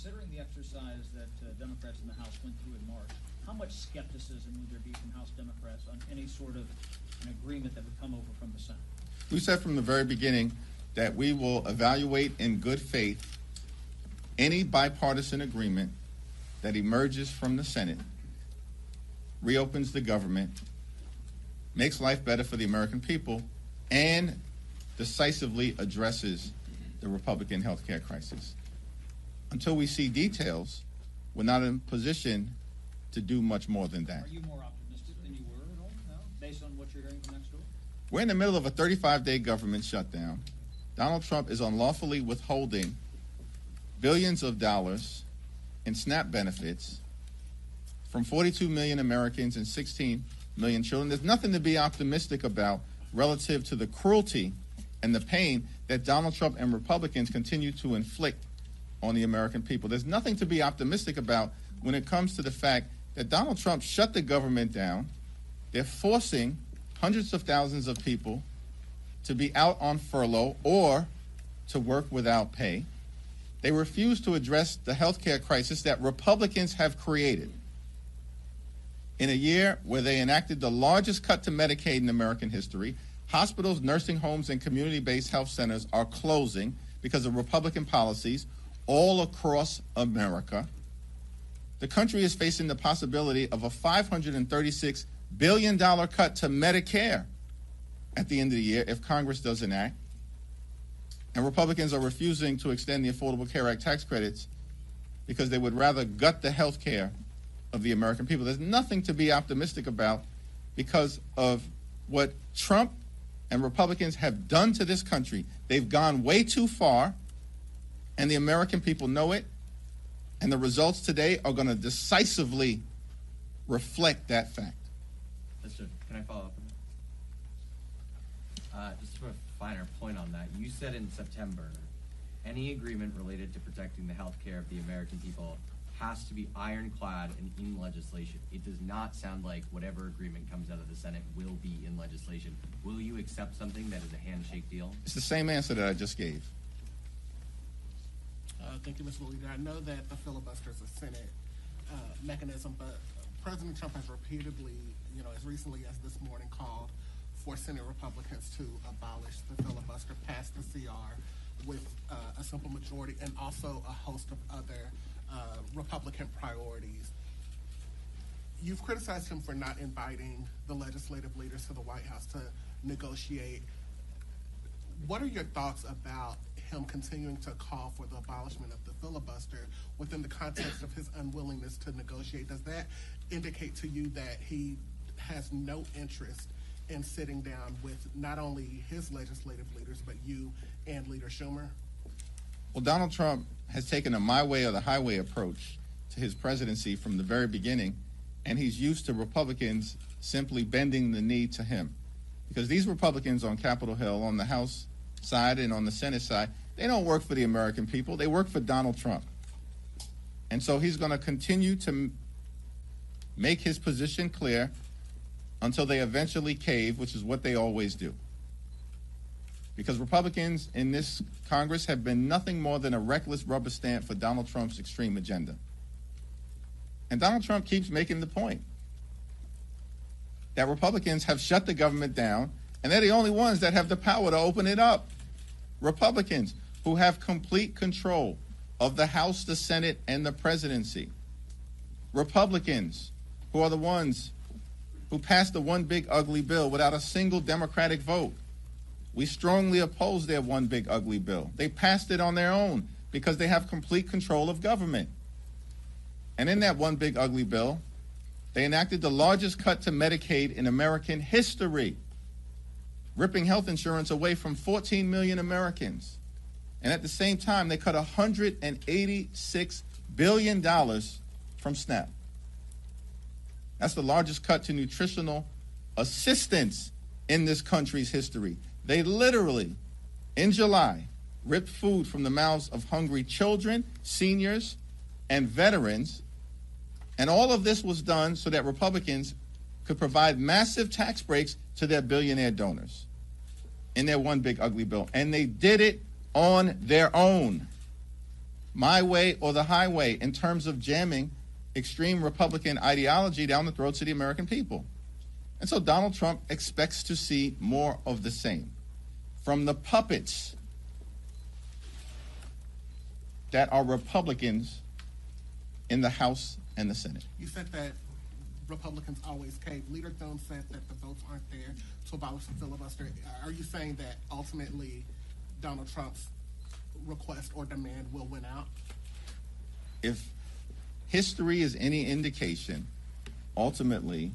Considering the exercise that Democrats in the House went through in March, how much skepticism would there be from House Democrats on any sort of an agreement that would come over from the Senate? We said from the very beginning that we will evaluate in good faith any bipartisan agreement that emerges from the Senate, reopens the government, makes life better for the American people, and decisively addresses the Republican health care crisis. Until we see details, we're not in a position to do much more than that. Are you more optimistic than you were at all now, based on what you're hearing from next door? We're in the middle of a 35-day government shutdown. Donald Trump is unlawfully withholding billions of dollars in SNAP benefits from 42 million Americans and 16 million children. There's nothing to be optimistic about relative to the cruelty and the pain that Donald Trump and Republicans continue to inflict on the American people. There's nothing to be optimistic about when it comes to the fact that Donald Trump shut the government down. They're forcing hundreds of thousands of people to be out on furlough or to work without pay. They refuse to address the health care crisis that Republicans have created. In a year where they enacted the largest cut to Medicaid in American history, hospitals, nursing homes, and community-based health centers are closing because of Republican policies all across America. The country is facing the possibility of a $536 billion cut to Medicare at the end of the year if Congress doesn't act. And Republicans are refusing to extend the Affordable Care Act tax credits because they would rather gut the health care of the American people. There's nothing to be optimistic about because of what Trump and Republicans have done to this country. They've gone way too far, and the American people know it, and the results today are going to decisively reflect that fact. Can I follow up on that? Just to put a finer point on that, you said in September, any agreement related to protecting the health care of the American people has to be ironclad and in legislation. It does not sound like whatever agreement comes out of the Senate will be in legislation. Will you accept something that is a handshake deal? It's the same answer that I just gave. Thank you, Mr. Leader. I know that the filibuster is a Senate mechanism, but President Trump has repeatedly, as recently as this morning, called for Senate Republicans to abolish the filibuster, pass the CR with a simple majority, and also a host of other Republican priorities. You've criticized him for not inviting the legislative leaders to the White House to negotiate. What are your thoughts about him continuing to call for the abolishment of the filibuster within the context of his unwillingness to negotiate? Does that indicate to you that he has no interest in sitting down with not only his legislative leaders, but you and Leader Schumer? Well, Donald Trump has taken a my way or the highway approach to his presidency from the very beginning, and he's used to Republicans simply bending the knee to him. Because these Republicans on Capitol Hill, on the House side and on the Senate side, they don't work for the American people. They work for Donald Trump. And so he's going to continue to make his position clear until they eventually cave, which is what they always do. Because Republicans in this Congress have been nothing more than a reckless rubber stamp for Donald Trump's extreme agenda. And Donald Trump keeps making the point that Republicans have shut the government down, and they're the only ones that have the power to open it up. Republicans who have complete control of the House, the Senate, and the presidency. Republicans who are the ones who passed the one big ugly bill without a single Democratic vote. We strongly oppose their one big ugly bill. They passed it on their own because they have complete control of government. And in that one big ugly bill, they enacted the largest cut to Medicaid in American history, ripping health insurance away from 14 million Americans. And at the same time, they cut $186 billion from SNAP. That's the largest cut to nutritional assistance in this country's history. They literally, in July, ripped food from the mouths of hungry children, seniors, and veterans. And all of this was done so that Republicans could provide massive tax breaks to their billionaire donors in their one big ugly bill. And they did it on their own. my way or the highway in terms of jamming extreme Republican ideology down the throats of the American people. And so Donald Trump expects to see more of the same from the puppets that are Republicans in the House and the Senate. You said that Republicans always cave. Leader Thune said that the votes aren't there to abolish the filibuster. Are you saying that ultimately Donald Trump's request or demand will win out? If history is any indication, ultimately,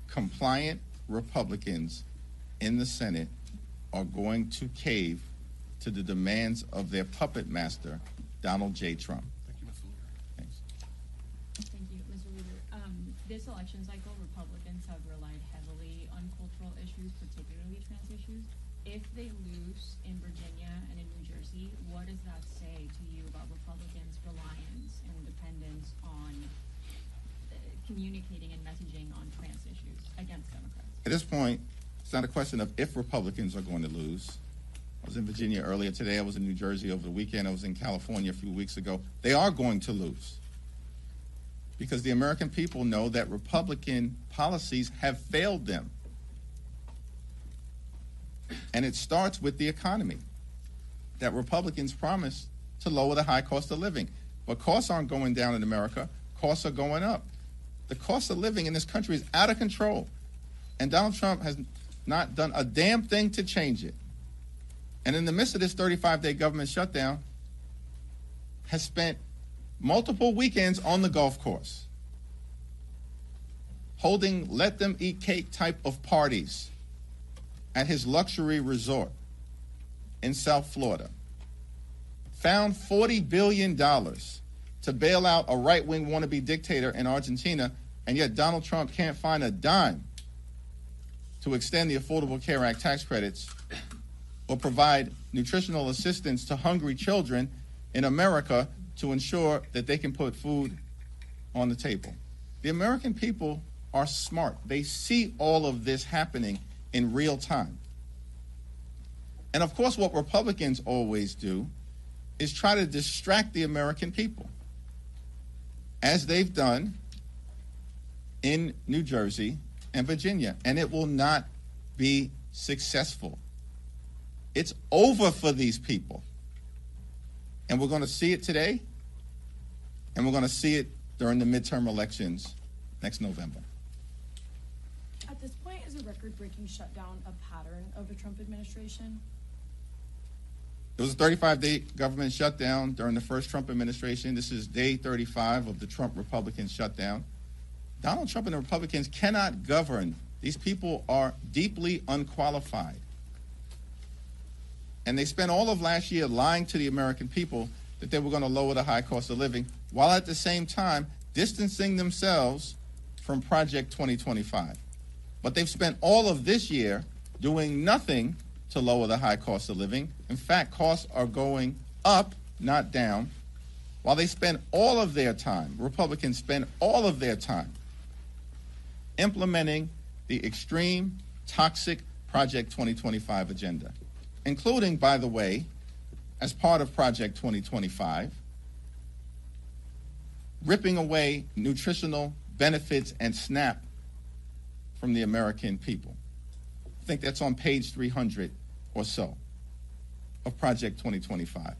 compliant Republicans in the Senate are going to cave to the demands of their puppet master, Donald J. Trump. Thank you, Mr. Leader. Thanks. Thank you, Mr. Leader. This election cycle, Republicans have relied heavily on cultural issues, particularly trans issues. If they lose in Virginia and in New Jersey, what does that say to you about Republicans' reliance and dependence on communicating and messaging on trans issues against Democrats? At this point, it's not a question of if Republicans are going to lose. I was in Virginia earlier today. I was in New Jersey over the weekend. I was in California a few weeks ago. They are going to lose because the American people know that Republican policies have failed them. And it starts with the economy, that Republicans promised to lower the high cost of living. But costs aren't going down in America. Costs are going up. The cost of living in this country is out of control. And Donald Trump has not done a damn thing to change it. And in the midst of this 35-day government shutdown, has spent multiple weekends on the golf course, holding let-them-eat-cake type of parties at his luxury resort in South Florida, found $40 billion to bail out a right-wing wannabe dictator in Argentina, and yet Donald Trump can't find a dime to extend the Affordable Care Act tax credits or provide nutritional assistance to hungry children in America to ensure that they can put food on the table. The American people are smart. They see all of this happening in real time. And of course, what Republicans always do is try to distract the American people, as they've done in New Jersey and Virginia, and it will not be successful. It's over for these people. And we're going to see it today, and we're going to see it during the midterm elections next November. At this point, is a record-breaking shutdown a pattern of the Trump administration? It was a 35-day government shutdown during the first Trump administration. This is day 35 of the Trump Republican shutdown. Donald Trump and the Republicans cannot govern. These people are deeply unqualified. And they spent all of last year lying to the American people that they were going to lower the high cost of living, while at the same time distancing themselves from Project 2025. But they've spent all of this year doing nothing to lower the high cost of living. In fact, costs are going up, not down, while they spend all of their time, Republicans spend all of their time implementing the extreme, toxic Project 2025 agenda, including, by the way, as part of Project 2025, ripping away nutritional benefits and SNAP from the American people. I think that's on page 300 or so of Project 2025.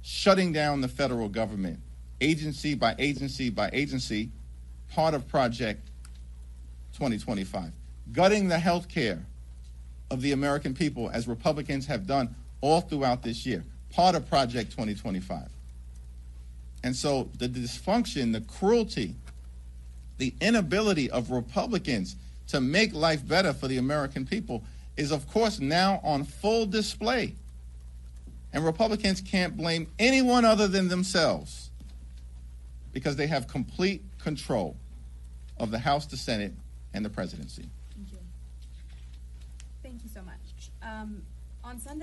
Shutting down the federal government, agency by agency by agency, part of Project 2025. Gutting the health care of the American people, as Republicans have done all throughout this year, part of Project 2025. And so the dysfunction, the cruelty, the inability of Republicans to make life better for the American people is, of course, now on full display. And Republicans can't blame anyone other than themselves because they have complete control of the House, the Senate, and the presidency. Thank you. Thank you so much. On Sunday,